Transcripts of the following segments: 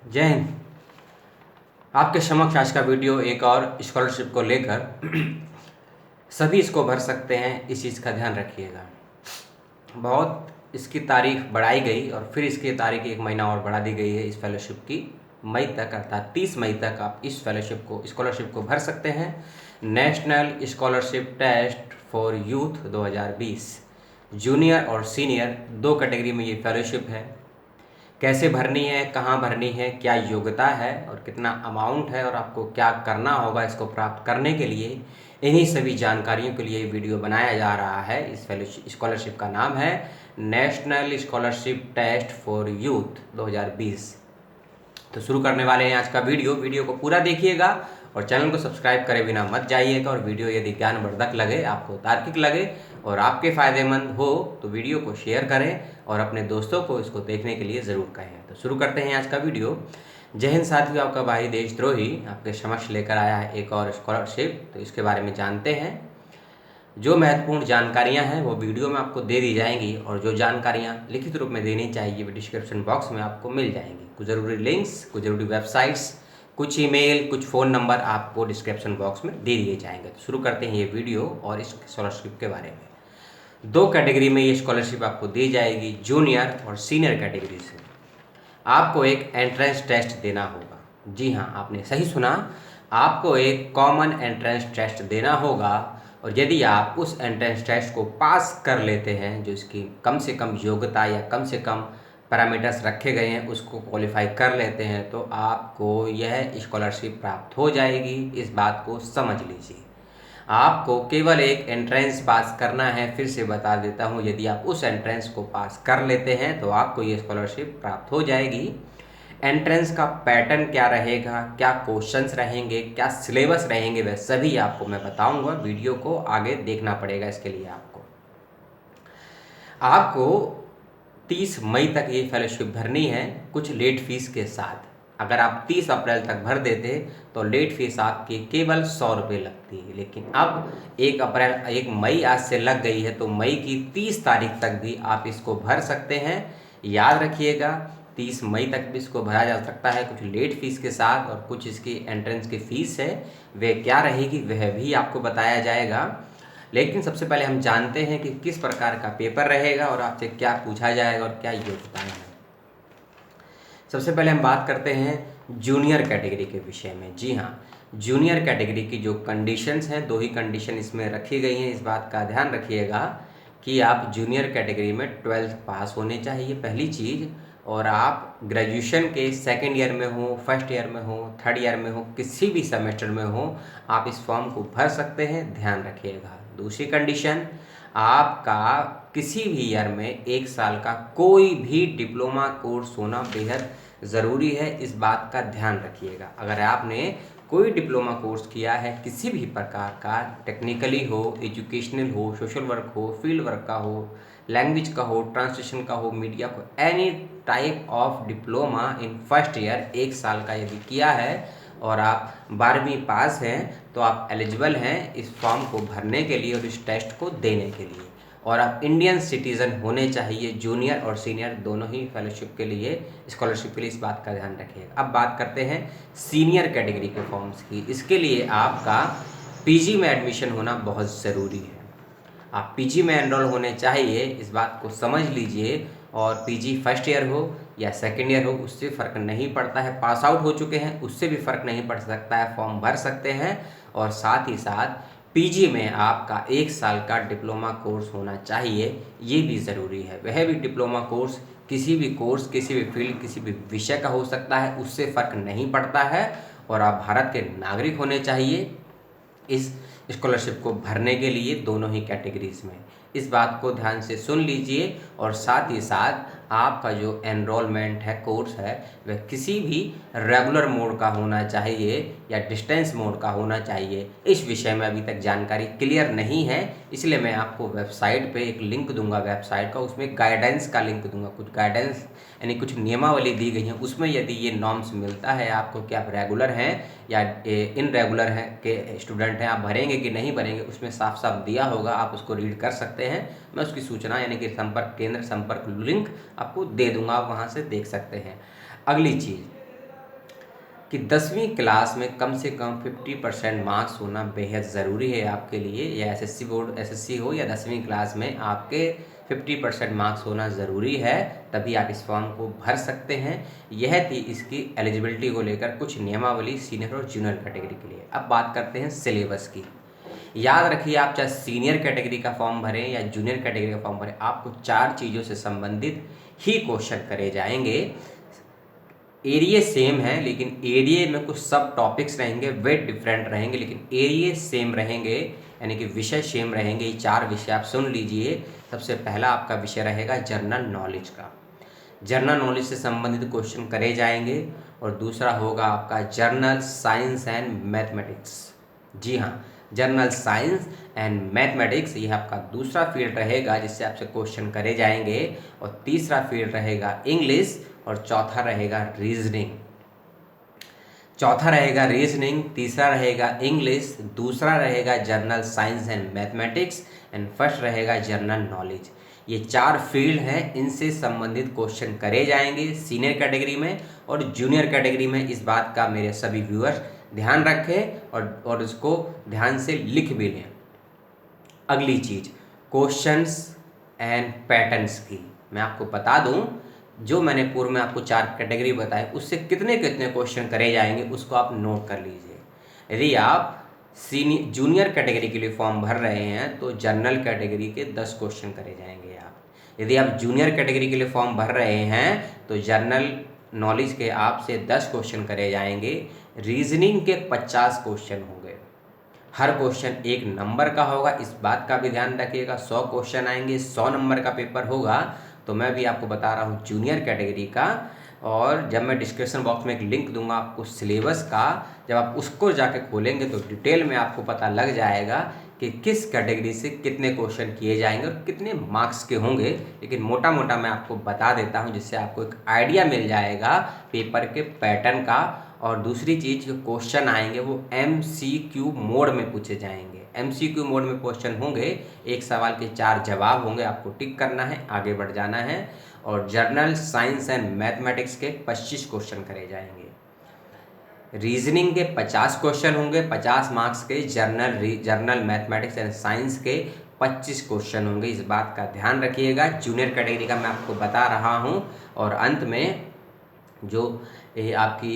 जय हिंद। आपके समक्ष आज का वीडियो एक और स्कॉलरशिप को लेकर सभी इसको भर सकते हैं, इस चीज़ का ध्यान रखिएगा। बहुत इसकी तारीख बढ़ाई गई और फिर इसकी तारीख एक महीना और बढ़ा दी गई है इस फेलोशिप की। मई तक अर्थात 30 मई तक आप इस स्कॉलरशिप को भर सकते हैं। National scholarship test for youth 2020 junior और सीनियर दो कैटेगरी में ये फेलोशिप है। कैसे भरनी है, कहाँ भरनी है, क्या योग्यता है और कितना अमाउंट है और आपको क्या करना होगा इसको प्राप्त करने के लिए, इन्हीं सभी जानकारियों के लिए वीडियो बनाया जा रहा है। इस स्कॉलरशिप का नाम है national scholarship test for youth 2020। तो शुरू करने वाले हैं आज का वीडियो को पूरा देखिएगा और चैनल को सब्सक्राइब करे बिना मत जाइएगा। और वीडियो यदि ज्ञानवर्धक लगे, आपको तार्किक लगे और आपके फ़ायदेमंद हो तो वीडियो को शेयर करें और अपने दोस्तों को इसको देखने के लिए ज़रूर कहें। तो शुरू करते हैं आज का वीडियो। जय हिंद साथियों, आपका भाई देशद्रोही आपके समक्ष लेकर आया है एक और स्कॉलरशिप। तो इसके बारे में जानते हैं। जो महत्वपूर्ण जानकारियां हैं वो वीडियो में आपको दे दी जाएंगी और जो जानकारियां लिखित रूप में देनी चाहिए वो डिस्क्रिप्शन बॉक्स में आपको मिल जाएंगी। कुछ ज़रूरी लिंक्स, कुछ ज़रूरी वेबसाइट्स, कुछ ईमेल, कुछ फ़ोन नंबर आपको डिस्क्रिप्शन बॉक्स में दे दिए जाएंगे। तो शुरू करते हैं ये वीडियो और इस स्कॉलरशिप के बारे में। दो कैटेगरी में ये स्कॉलरशिप आपको दी जाएगी, जूनियर और सीनियर कैटेगरी से। आपको एक एंट्रेंस टेस्ट देना होगा। जी हाँ, आपने सही सुना, आपको एक कॉमन एंट्रेंस टेस्ट देना होगा और यदि आप उस एंट्रेंस टेस्ट को पास कर लेते हैं, जो इसकी कम से कम योग्यता या कम से कम पैरामीटर्स रखे गए हैं उसको क्वालिफाई कर लेते हैं, तो आपको यह स्कॉलरशिप प्राप्त हो जाएगी। इस बात को समझ लीजिए। आपको केवल एक एंट्रेंस पास करना है। फिर से बता देता हूँ, यदि आप उस एंट्रेंस को पास कर लेते हैं तो आपको ये स्कॉलरशिप प्राप्त हो जाएगी। एंट्रेंस का पैटर्न क्या रहेगा, क्या क्वेश्चंस रहेंगे, क्या सिलेबस रहेंगे, वह सभी आपको मैं बताऊंगा। वीडियो को आगे देखना पड़ेगा। इसके लिए आपको 30 मई तक ये फेलोशिप भरनी है, कुछ लेट फीस के साथ। अगर आप 30 अप्रैल तक भर देते तो लेट फीस आपकी केवल 100 रुपये लगती है, लेकिन अब 1 मई आज से लग गई है, तो मई की 30 तारीख तक भी आप इसको भर सकते हैं। याद रखिएगा, 30 मई तक भी इसको भरा जा सकता है, कुछ लेट फीस के साथ। और कुछ इसकी एंट्रेंस की फ़ीस है, वह क्या रहेगी वह भी आपको बताया जाएगा। लेकिन सबसे पहले हम जानते हैं कि किस प्रकार का पेपर रहेगा और आपसे क्या पूछा जाएगा और क्या योग्यताएं हैं। सबसे पहले हम बात करते हैं जूनियर कैटेगरी के विषय में। जी हाँ, जूनियर कैटेगरी की जो कंडीशंस हैं, दो ही कंडीशन इसमें रखी गई हैं। इस बात का ध्यान रखिएगा कि आप जूनियर कैटेगरी में 12th पास होने चाहिए, पहली चीज़। और आप ग्रेजुएशन के सेकेंड ईयर में हो, फर्स्ट ईयर में हो, थर्ड ईयर में हो, किसी भी सेमेस्टर में हो, आप इस फॉर्म को भर सकते हैं, ध्यान रखिएगा। दूसरी कंडीशन, आपका किसी भी ईयर में 1 साल का कोई भी डिप्लोमा कोर्स होना बेहद ज़रूरी है। इस बात का ध्यान रखिएगा। अगर आपने कोई डिप्लोमा कोर्स किया है किसी भी प्रकार का, टेक्निकली हो, एजुकेशनल हो, सोशल वर्क हो, फील्ड वर्क का हो, लैंग्वेज का हो, ट्रांसलेशन का हो, मीडिया को, any type of diploma in first year 1 साल का यदि किया है और आप 12वीं पास हैं, तो आप एलिजिबल हैं इस फॉर्म को भरने के लिए और इस टेस्ट को देने के लिए। और आप इंडियन सिटीज़न होने चाहिए, जूनियर और सीनियर दोनों ही फेलोशिप के लिए, स्कॉलरशिप के लिए। इस बात का ध्यान रखिएगा। अब बात करते हैं सीनियर कैटेगरी के फॉर्म्स की। इसके लिए आपका पीजी में एडमिशन होना बहुत ज़रूरी है। आप पीजी में एनरोल होने चाहिए, इस बात को समझ लीजिए। और पीजी फर्स्ट ईयर हो या सेकेंड ईयर हो, उससे फ़र्क नहीं पड़ता है। पास आउट हो चुके हैं उससे भी फ़र्क नहीं पड़ सकता है, फॉर्म भर सकते हैं। और साथ ही साथ पीजी में आपका 1 साल का डिप्लोमा कोर्स होना चाहिए, ये भी ज़रूरी है। वह भी डिप्लोमा कोर्स किसी भी फील्ड, किसी भी विषय का हो सकता है, उससे फ़र्क नहीं पड़ता है। और आप भारत के नागरिक होने चाहिए इस स्कॉलरशिप को भरने के लिए, दोनों ही कैटेगरीज में। इस बात को ध्यान से सुन लीजिए। और साथ ही साथ आपका जो एनरोलमेंट है, कोर्स है, वह किसी भी रेगुलर मोड का होना चाहिए या डिस्टेंस मोड का होना चाहिए। इस विषय में अभी तक जानकारी क्लियर नहीं है, इसलिए मैं आपको वेबसाइट पे एक लिंक दूंगा वेबसाइट का, उसमें गाइडेंस का लिंक दूंगा। कुछ गाइडेंस यानी कुछ नियमावली दी गई है, उसमें यदि ये नॉर्म्स मिलता है आपको कि आप रेगुलर हैं या इनरेगुलर हैं के स्टूडेंट हैं, आप भरेंगे कि नहीं भरेंगे, उसमें साफ साफ दिया होगा। आप उसको रीड कर सकते हैं। मैं उसकी सूचना यानी कि संपर्क केंद्र, संपर्क लिंक आपको दे दूंगा, आप वहाँ से देख सकते हैं। अगली चीज़, कि 10वीं क्लास में कम से कम 50% मार्क्स होना बेहद ज़रूरी है आपके लिए, या एसएससी बोर्ड एसएससी हो या 10वीं क्लास में आपके 50% मार्क्स होना ज़रूरी है, तभी आप इस फॉर्म को भर सकते हैं। यह थी इसकी एलिजिबिलिटी को लेकर कुछ नियमावली सीनियर और जूनियर कैटेगरी के लिए। अब बात करते हैं सिलेबस की। याद रखिए, आप चाहे सीनियर कैटेगरी का फॉर्म भरें या जूनियर कैटेगरी का फॉर्म भरें, आपको 4 चीज़ों से संबंधित ही क्वेश्चन करे जाएंगे। एरिया सेम है, लेकिन एरिया में कुछ सब टॉपिक्स रहेंगे, वे डिफरेंट रहेंगे, लेकिन एरिया सेम रहेंगे, यानी कि विषय सेम रहेंगे। ये 4 विषय आप सुन लीजिए। सबसे पहला आपका विषय रहेगा जनरल नॉलेज का। जनरल नॉलेज से संबंधित क्वेश्चन करे जाएंगे। और दूसरा होगा आपका जनरल साइंस एंड मैथमेटिक्स। जी हाँ, जनरल साइंस एंड मैथमेटिक्स, यह आपका दूसरा फील्ड रहेगा जिससे आपसे क्वेश्चन करे जाएंगे। और तीसरा फील्ड रहेगा इंग्लिश, और चौथा रहेगा रीजनिंग। चौथा रहेगा रीजनिंग, तीसरा रहेगा इंग्लिश, दूसरा रहेगा general science and mathematics, and first रहेगा जनरल नॉलेज। ये 4 फील्ड हैं, इनसे संबंधित क्वेश्चन करे जाएंगे सीनियर कैटेगरी में और जूनियर कैटेगरी में। इस बात का मेरे सभी व्यूअर्स ध्यान रखें और इसको ध्यान से लिख भी लें। अगली चीज़ क्वेश्चंस एंड पैटर्न्स की मैं आपको बता दूं। जो मैंने पूर्व में आपको 4 कैटेगरी बताए, उससे कितने कितने क्वेश्चन करे जाएंगे उसको आप नोट कर लीजिए। यदि आप जूनियर कैटेगरी के लिए फॉर्म भर रहे हैं तो जनरल कैटेगरी के 10 क्वेश्चन करे जाएंगे आप। यदि आप जूनियर कैटेगरी के लिए फॉर्म भर रहे हैं तो जनरल नॉलेज के आपसे 10 क्वेश्चन करे जाएंगे। रीजनिंग के 50 क्वेश्चन होंगे, हर क्वेश्चन 1 नंबर का होगा, इस बात का भी ध्यान रखिएगा। 100 क्वेश्चन आएंगे, 100 नंबर का पेपर होगा। तो मैं भी आपको बता रहा हूँ जूनियर कैटेगरी का, और जब मैं डिस्क्रिप्शन बॉक्स में एक लिंक दूंगा आपको सिलेबस का, जब आप उसको जाके खोलेंगे तो डिटेल में आपको पता लग जाएगा कि किस कैटेगरी से कितने क्वेश्चन किए जाएंगे और कितने मार्क्स के होंगे। लेकिन मोटा मोटा मैं आपको बता देता हूँ, जिससे आपको एक आइडिया मिल जाएगा पेपर के पैटर्न का। और दूसरी चीज़, जो क्वेश्चन आएंगे वो MCQ मोड में पूछे जाएंगे। MCQ मोड में क्वेश्चन होंगे, एक सवाल के 4 जवाब होंगे, आपको टिक करना है, आगे बढ़ जाना है। और जर्नल साइंस एंड मैथमेटिक्स के 25 क्वेश्चन करे जाएंगे। रीजनिंग के 50 क्वेश्चन होंगे, 50 मार्क्स के। जर्नल मैथमेटिक्स एंड साइंस के 25 क्वेश्चन होंगे, इस बात का ध्यान रखिएगा। जूनियर कैटेगरी का मैं आपको बता रहा हूँ। और अंत में जो आपकी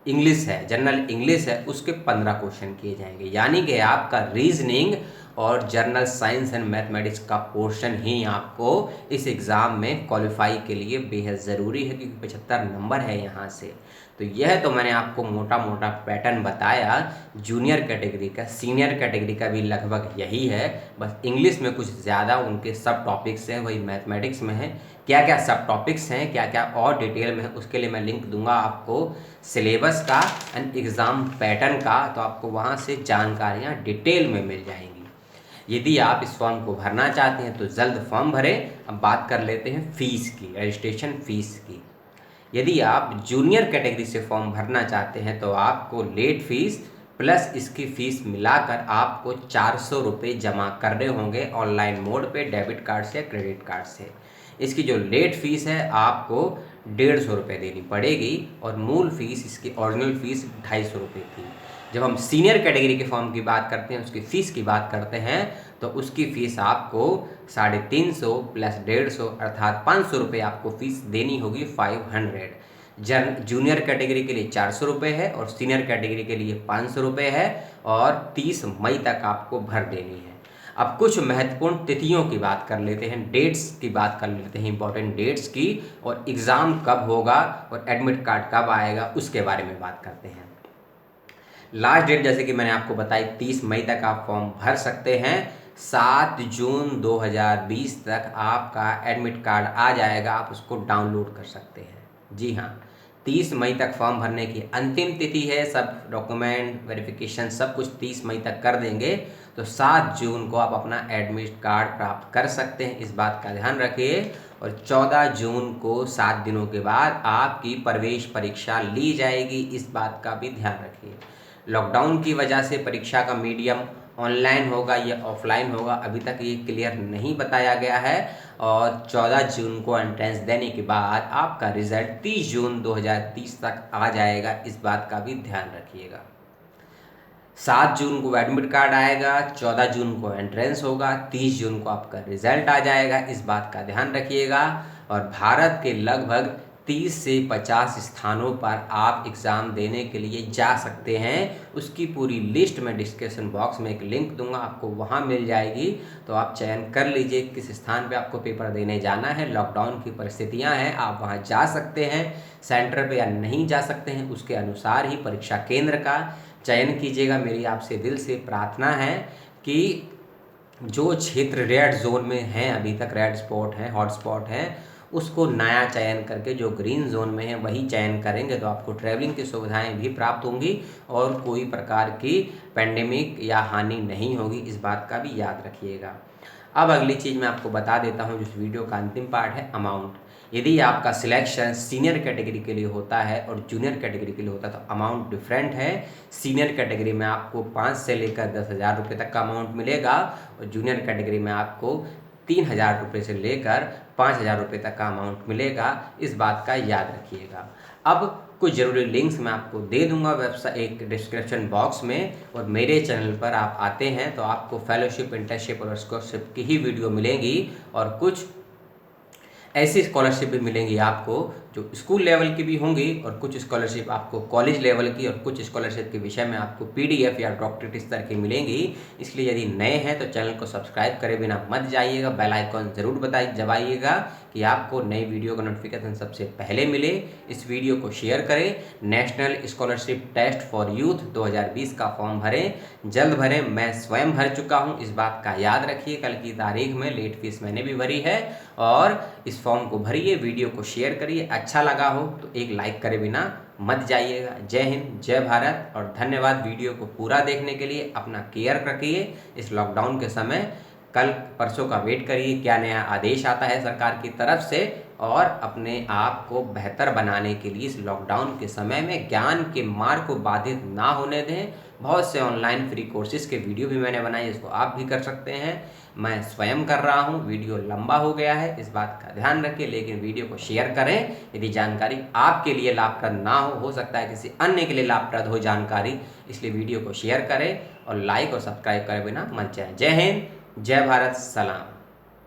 इंग्लिश है, जनरल इंग्लिश है, उसके 15 क्वेश्चन किए जाएंगे। यानी कि आपका रीजनिंग और जनरल साइंस एंड मैथमेटिक्स का पोर्शन ही आपको इस एग्ज़ाम में क्वालिफाई के लिए बेहद ज़रूरी है, क्योंकि 75 नंबर है यहाँ से। तो यह तो मैंने आपको मोटा मोटा पैटर्न बताया जूनियर कैटेगरी का। सीनियर कैटेगरी का भी लगभग यही है, बस इंग्लिश में कुछ ज़्यादा उनके सब टॉपिक्स हैं, वही मैथमेटिक्स में है। क्या क्या सब टॉपिक्स हैं, क्या क्या और डिटेल में है, उसके लिए मैं लिंक दूंगा आपको सिलेबस का एंड एग्ज़ाम पैटर्न का, तो आपको वहाँ से जानकारियाँ डिटेल में मिल जाएंगी। यदि आप इस फॉर्म को भरना चाहते हैं तो जल्द फॉर्म भरें। अब बात कर लेते हैं फ़ीस की, रजिस्ट्रेशन फ़ीस की। यदि आप जूनियर कैटेगरी से फॉर्म भरना चाहते हैं तो आपको लेट फीस प्लस इसकी फ़ीस मिलाकर आपको 400 रुपये जमा करने होंगे ऑनलाइन मोड पे, डेबिट कार्ड से या क्रेडिट कार्ड से। इसकी जो लेट फीस है आपको 150 रुपये देनी पड़ेगी, और मूल फीस, इसकी ओरिजिनल फ़ीस 250 रुपये थी। जब हम सीनियर कैटेगरी के फॉर्म की बात करते हैं, उसकी फ़ीस की बात करते हैं, तो उसकी फ़ीस आपको 350 प्लस 150 अर्थात 500 रुपये आपको फ़ीस देनी होगी, 500। जूनियर कैटेगरी के लिए 400 रुपये है और सीनियर कैटेगरी के लिए 500 रुपये है, और 30 मई तक आपको भर देनी है। अब कुछ महत्वपूर्ण तिथियों की बात कर लेते हैं, डेट्स की बात कर लेते हैं, इंपॉर्टेंट डेट्स की, और एग्ज़ाम कब होगा और एडमिट कार्ड कब आएगा उसके बारे में बात करते हैं। लास्ट डेट जैसे कि मैंने आपको बताई 30 मई तक आप फॉर्म भर सकते हैं। 7 जून 2020 तक आपका एडमिट कार्ड आ जाएगा, आप उसको डाउनलोड कर सकते हैं। जी हाँ, 30 मई तक फॉर्म भरने की अंतिम तिथि है। सब डॉक्यूमेंट वेरिफिकेशन सब कुछ 30 मई तक कर देंगे, तो 7 जून को आप अपना एडमिट कार्ड प्राप्त कर सकते हैं, इस बात का ध्यान रखिए। और 14 जून को 7 दिनों के बाद आपकी प्रवेश परीक्षा ली जाएगी, इस बात का भी ध्यान रखिए। लॉकडाउन की वजह से परीक्षा का मीडियम ऑनलाइन होगा या ऑफलाइन होगा अभी तक ये क्लियर नहीं बताया गया है। और 14 जून को एंट्रेंस देने के बाद आपका रिजल्ट 30 जून 2030 तक आ जाएगा, इस बात का भी ध्यान रखिएगा। 7 जून को एडमिट कार्ड आएगा, 14 जून को एंट्रेंस होगा, 30 जून को आपका रिजल्ट आ जाएगा, इस बात का ध्यान रखिएगा। और भारत के लगभग 30 से 50 स्थानों पर आप एग्ज़ाम देने के लिए जा सकते हैं। उसकी पूरी लिस्ट मैं डिस्क्रिप्शन बॉक्स में एक लिंक दूंगा, आपको वहां मिल जाएगी। तो आप चयन कर लीजिए किस स्थान पे आपको पेपर देने जाना है। लॉकडाउन की परिस्थितियां हैं, आप वहां जा सकते हैं, सेंटर पे या नहीं जा सकते हैं उसके अनुसार ही परीक्षा केंद्र का चयन कीजिएगा। मेरी आपसे दिल से प्रार्थना है कि जो क्षेत्र रेड जोन में हैं, अभी तक रेड स्पॉट हैं, हॉट स्पॉट हैं, उसको नया चयन करके जो ग्रीन जोन में है वही चयन करेंगे तो आपको ट्रैवलिंग की सुविधाएं भी प्राप्त होंगी और कोई प्रकार की पेंडेमिक या हानि नहीं होगी, इस बात का भी याद रखिएगा। अब अगली चीज़ मैं आपको बता देता हूँ, जिस वीडियो का अंतिम पार्ट है अमाउंट। यदि आपका सिलेक्शन सीनियर कैटेगरी के लिए होता है और जूनियर कैटेगरी के लिए होता है तो अमाउंट डिफरेंट है। सीनियर कैटेगरी में आपको 5 से लेकर 10,000 रुपये तक का अमाउंट मिलेगा और जूनियर कैटेगरी में आपको 3,000 रुपये से लेकर 5,000 रुपये तक का अमाउंट मिलेगा, इस बात का याद रखिएगा। अब कुछ ज़रूरी लिंक्स मैं आपको दे दूंगा वेबसाइट एक डिस्क्रिप्शन बॉक्स में, और मेरे चैनल पर आप आते हैं तो आपको फेलोशिप, इंटर्नशिप और स्कॉलरशिप की ही वीडियो मिलेंगी और कुछ ऐसी स्कॉलरशिप भी मिलेंगी आपको जो स्कूल लेवल की भी होंगी और कुछ स्कॉलरशिप आपको कॉलेज लेवल की और कुछ स्कॉलरशिप के विषय में आपको PDF या डॉक्टरेट स्तर की मिलेंगी। इसलिए यदि नए हैं तो चैनल को सब्सक्राइब करे बिना मत जाइएगा, बेल आइकॉन ज़रूर दबाइएगा कि आपको नई वीडियो का नोटिफिकेशन सबसे पहले मिले। इस वीडियो को शेयर करें। National scholarship test for youth 2020 का फॉर्म भरें, जल्द भरें। मैं स्वयं भर चुका हूँ, इस बात का याद रखिए। कल की तारीख में लेट फीस मैंने भी भरी है और इस फॉर्म को भरिए, वीडियो को शेयर करिए। अच्छा लगा हो तो एक लाइक करे बिना मत जाइएगा। जय हिंद, जय भारत और धन्यवाद वीडियो को पूरा देखने के लिए। अपना केयर रखिए इस लॉकडाउन के समय। कल परसों का वेट करिए क्या नया आदेश आता है सरकार की तरफ से, और अपने आप को बेहतर बनाने के लिए इस लॉकडाउन के समय में ज्ञान के मार्ग को बाधित ना होने दें। बहुत से ऑनलाइन फ्री कोर्सेज के वीडियो भी मैंने बनाए, इसको आप भी कर सकते हैं। मैं स्वयं कर रहा हूँ, वीडियो लंबा हो गया है, इस बात का ध्यान रखिए, लेकिन वीडियो को शेयर करें। यदि जानकारी आपके लिए लाभप्रद ना हो सकता है किसी अन्य के लिए लाभप्रद हो जानकारी, इसलिए वीडियो को शेयर करें और लाइक और सब्सक्राइब करे बिना मत जाएं। जय हिंद, जय भारत, सलाम।